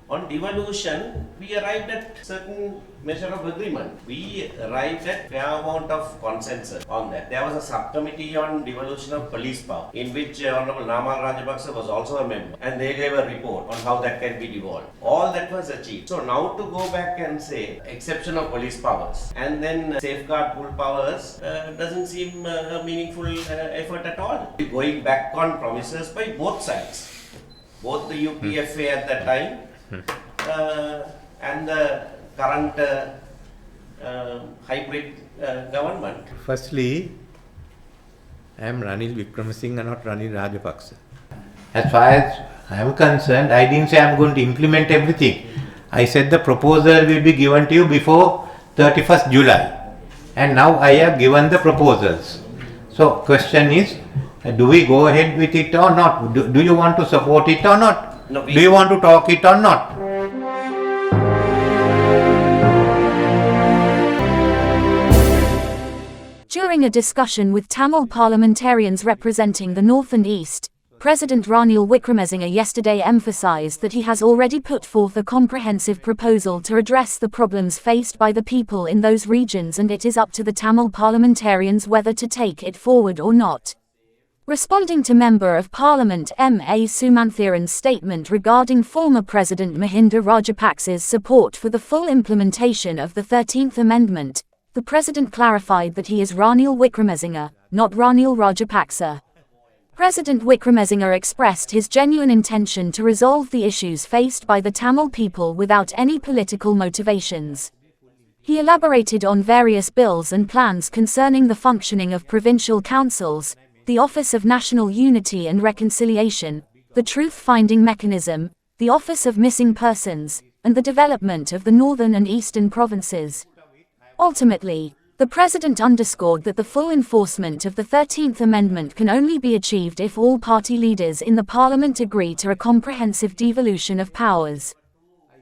On devolution, we arrived at certain measure of agreement. We arrived at fair amount of consensus on that. There was a subcommittee on devolution of police power, in which Honorable Namal Rajapaksa was also a member, and they gave a report on how that can be devolved. All that was achieved. So now to go back and say exception of police powers and then safeguard full powers doesn't seem a meaningful effort at all. Going back on promises by both sides, both the UPFA at that time and the current hybrid government. Firstly, I am Ranil Wickremesinghe, not Ranil Rajapaksa. As far as I am concerned, I didn't say I am going to implement everything. I said the proposal will be given to you before 31st July. And now I have given the proposals. So question is, do we go ahead with it or not? Do you want to support it or not? No, do you want to talk it or not? During a discussion with Tamil parliamentarians representing the North and East, President Ranil Wickremesinghe yesterday emphasized that he has already put forth a comprehensive proposal to address the problems faced by the people in those regions, and it is up to the Tamil parliamentarians whether to take it forward or not. Responding to Member of Parliament M.A. Sumanthiran's statement regarding former President Mahinda Rajapaksa's support for the full implementation of the 13th Amendment, the President clarified that he is Ranil Wickremesinghe, not Ranil Rajapaksa. President Wickremesinghe expressed his genuine intention to resolve the issues faced by the Tamil people without any political motivations. He elaborated on various bills and plans concerning the functioning of provincial councils, the Office of National Unity and Reconciliation, the truth-finding mechanism, the Office of Missing Persons, and the development of the northern and eastern provinces. Ultimately, the President underscored that the full enforcement of the 13th Amendment can only be achieved if all party leaders in the Parliament agree to a comprehensive devolution of powers.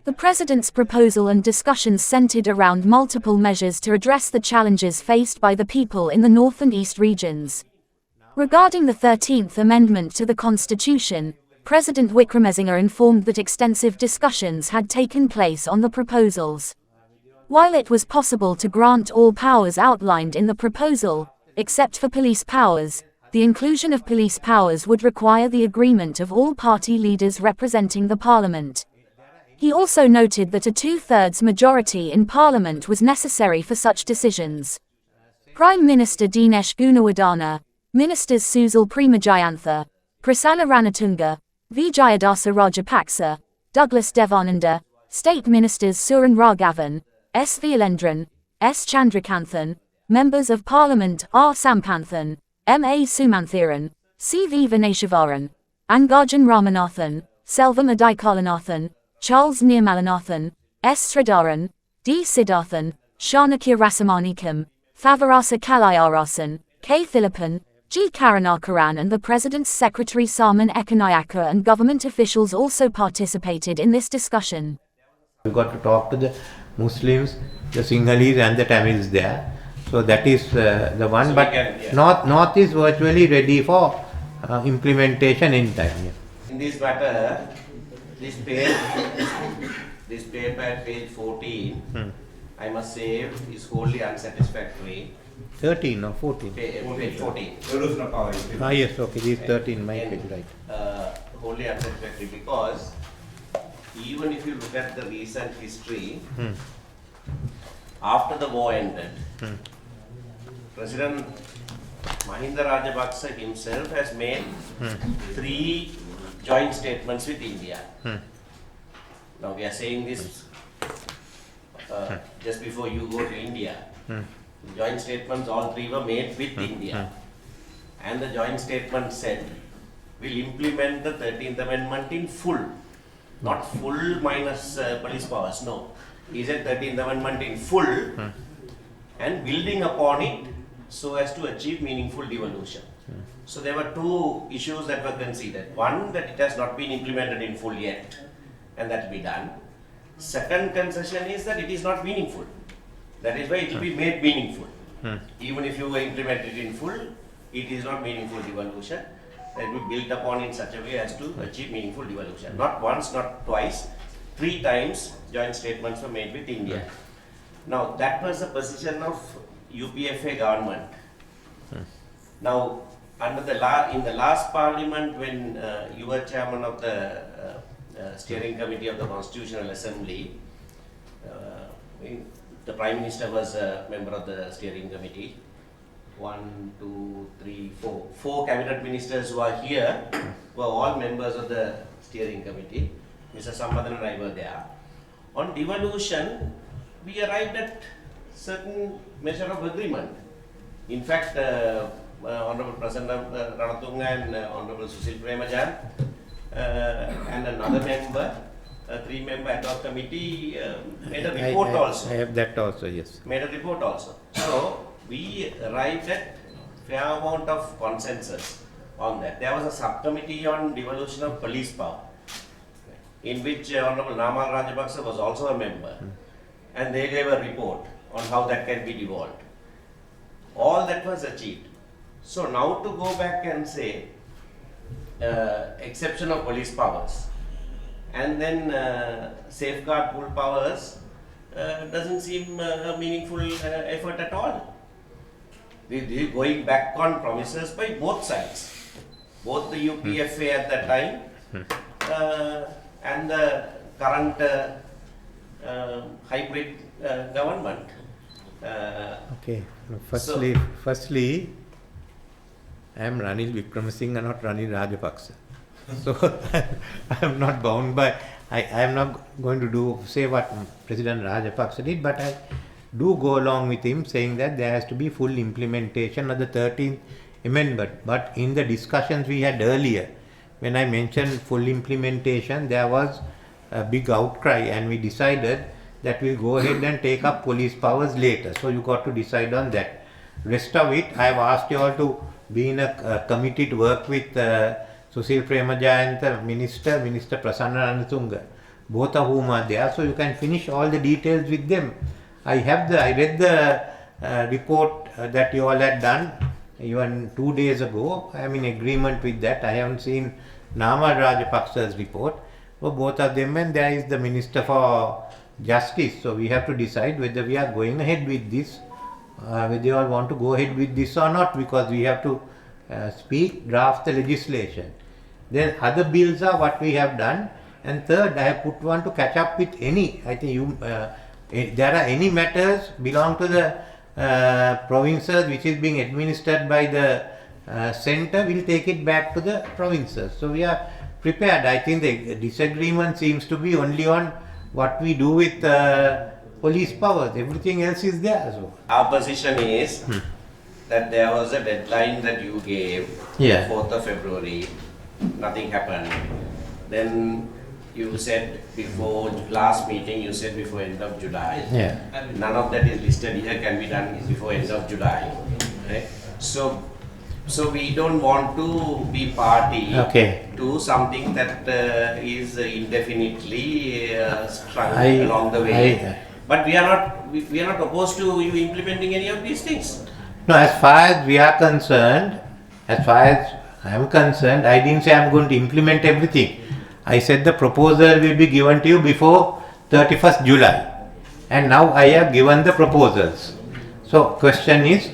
The President's proposal and discussions centered around multiple measures to address the challenges faced by the people in the North and East regions. Regarding the 13th Amendment to the Constitution, President Wickremesinghe informed that extensive discussions had taken place on the proposals. While it was possible to grant all powers outlined in the proposal, except for police powers, the inclusion of police powers would require the agreement of all party leaders representing the Parliament. He also noted that a two-thirds majority in Parliament was necessary for such decisions. Prime Minister Dinesh Gunawardena, Ministers Susil Premajayantha, Prasanna Ranatunga, Vijayadasa Rajapaksa, Douglas Devananda, State Ministers Suran Raghavan, S. Veelendran, S. Chandrakanthan, Members of Parliament R. Sampanthan, M. A. Sumanthiran, C. V. Vineshavaran, Angarjan Ramanathan, Selvam Adikalanathan, Charles Nirmalanathan, S. Sridharan, D. Siddharthan, Shanakya Rasamanikam, Thavarasa Kalayarasan, K. Philippan, G. Karunakaran, and the President's Secretary Sarman Ekanayaka and government officials also participated in this discussion. We've got to talk to the Muslims, the Sinhalese and the Tamils there. So that is the one, so but North is virtually ready for implementation in time. Yeah. In this matter, this paper at page 14, I must say, is wholly unsatisfactory. 13 or 14? Page 14. Yes, okay, this is 13, my page, right. Wholly unsatisfactory because even if you look at the recent history, after the war ended, President Mahinda Rajapaksa himself has made 3 joint statements with India. Now we are saying this just before you go to India. Joint statements, all 3 were made with India. And the joint statement said, we'll implement the 13th Amendment in full. Not full minus police powers, no. He said 13th Amendment in full and building upon it so as to achieve meaningful devolution. So there were 2 issues that were considered. One, that it has not been implemented in full yet, and that will be done. Second concession is that it is not meaningful. That is why it will be made meaningful. Even if you implement it in full, it is not meaningful devolution. That will be built upon in such a way as to achieve meaningful devolution. Not once, not twice, 3 times joint statements were made with India. Now that was the position of UPFA government. Now under the in the last parliament, when you were chairman of the steering committee of the Constitutional Assembly, the Prime Minister was a member of the steering committee. 1, 2, 3, 4. 4 cabinet ministers who are here were all members of the steering committee. Mr. Sambhadan and I were there. On devolution, we arrived at certain measure of agreement. In fact, Honorable President Ranatunga and Honorable Susil Premajan and another member, a 3-member ad hoc committee made a report also. I have that also, yes. Made a report also. So we arrived at fair amount of consensus on that. There was a subcommittee on devolution of police power, in which Honorable Namal Rajapaksa was also a member, and they gave a report on how that can be devolved. All that was achieved. So now to go back and say exception of police powers and then safeguard pool powers doesn't seem a meaningful effort at all. They going back on promises by both sides, both the UPFA at that time and the current hybrid government. Okay. Firstly, I am Ranil Wickremesinghe, not Ranil Rajapaksa. So I am not bound by. I am not going to say what President Rajapaksa did, but I do go along with him saying that there has to be full implementation of the 13th Amendment. But in the discussions we had earlier, when I mentioned full implementation, there was a big outcry, and we decided that we'll go ahead and take up police powers later. So you got to decide on that. Rest of it, I have asked you all to be in a committee to work with Susil Premajan and the Minister Prasanna Ranatunga, both of whom are there, so you can finish all the details with them. I read the report that you all had done even 2 days ago. I am in agreement with that. I haven't seen Namal Rajapaksa's report for both of them, and there is the Minister for Justice. So we have to decide whether we are going ahead with this, whether you all want to go ahead with this or not, because we have to draft the legislation. Then other bills are what we have done, and third, I have put one to catch up with any. I think you. There are any matters belong to the provinces which is being administered by the centre, we'll take it back to the provinces. So we are prepared. I think the disagreement seems to be only on what we do with police powers. Everything else is there. So our position is that there was a deadline that you gave, 4th of February, nothing happened. Then you said before last meeting, you said before end of July. None of that is listed here, can be done before end of July. Right? So we don't want to be party to something that is indefinitely strung along the way. But we are not opposed to you implementing any of these things. No, as far as we are concerned, as far as I am concerned, I didn't say I am going to implement everything. I said the proposal will be given to you before 31st July. And now I have given the proposals. So question is,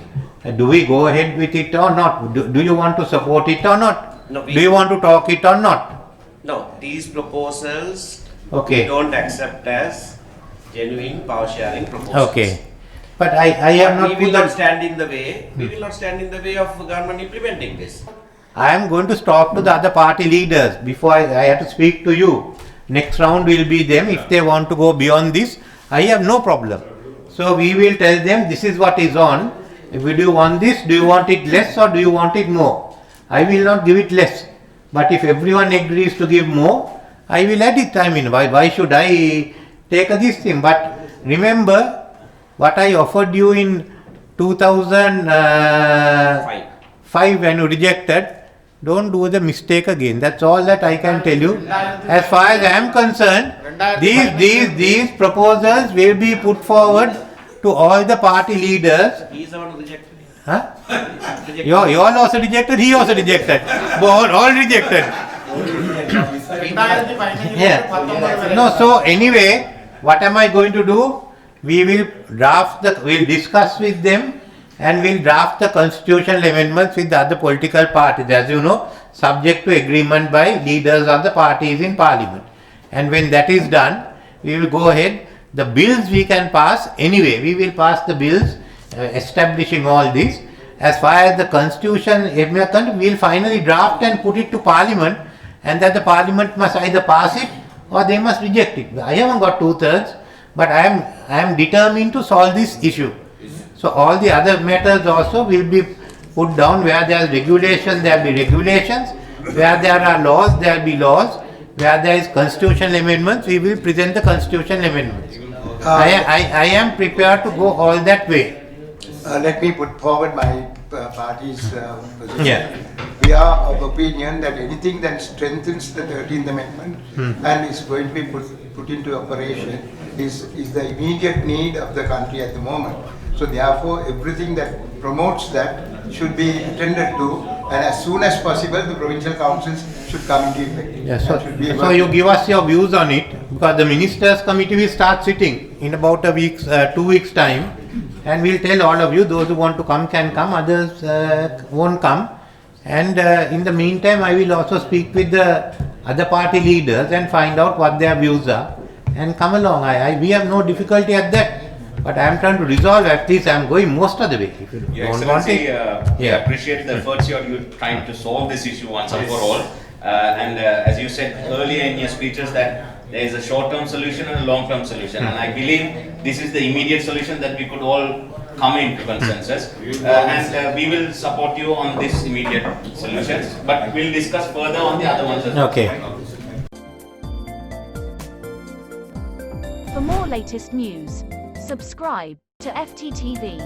do we go ahead with it or not? Do you want to support it or not? No, do you want to talk it or not? No, these proposals we don't accept as genuine power sharing proposals. But I have not. We will not stand in the way. We will not stand in the way of government implementing this. I am going to talk to the other party leaders before I have to speak to you. Next round will be them. If they want to go beyond this, I have no problem. So we will tell them this is what is on. If do you want this, do you want it less or do you want it more? I will not give it less. But if everyone agrees to give more, I will add it. I mean, why should I take this thing? But remember what I offered you in 2005 when you rejected. Don't do the mistake again. That's all that I can tell you. As far as I am concerned, these proposals will be put forward to all the party leaders. He is the one who rejected. Huh? You all also rejected. He also rejected. All rejected. Yeah. No, so anyway, what am I going to do? We'll discuss with them and we'll draft the constitutional amendments with the other political parties, as you know, subject to agreement by leaders of the parties in parliament. And when that is done, we will go ahead. The bills we can pass anyway, we will pass the bills establishing all this. As far as the constitution, we will finally draft and put it to parliament, and that the parliament must either pass it or they must reject it. I haven't got 2/3, but I am determined to solve this issue. So all the other matters also will be put down. Where there is regulation, there will be regulations. Where there are laws, there will be laws. Where there is constitutional amendments, we will present the constitutional amendments. I am prepared to go all that way. Let me put forward my party's position. Yeah. We are of opinion that anything that strengthens the 13th Amendment and is going to be put into operation is the immediate need of the country at the moment. So therefore, everything that promotes that should be attended to, and as soon as possible, the provincial councils should come into effect. Yes, so you give us your views on it, because the ministers committee will start sitting in about a week's, 2 weeks time, and we'll tell all of you, those who want to come can come, others won't come. And in the meantime, I will also speak with the other party leaders and find out what their views are and come along. We have no difficulty at that. But I am trying to resolve, at least I am going most of the way. If you don't want it, we appreciate the efforts you're trying to solve this issue once and for all. As you said earlier in your speeches, that there is a short-term solution and a long-term solution, and I believe this is the immediate solution that we could all come into consensus. And we will support you on this immediate solutions, but we'll discuss further on the other ones as well. Okay. For more latest news, subscribe to FTTV.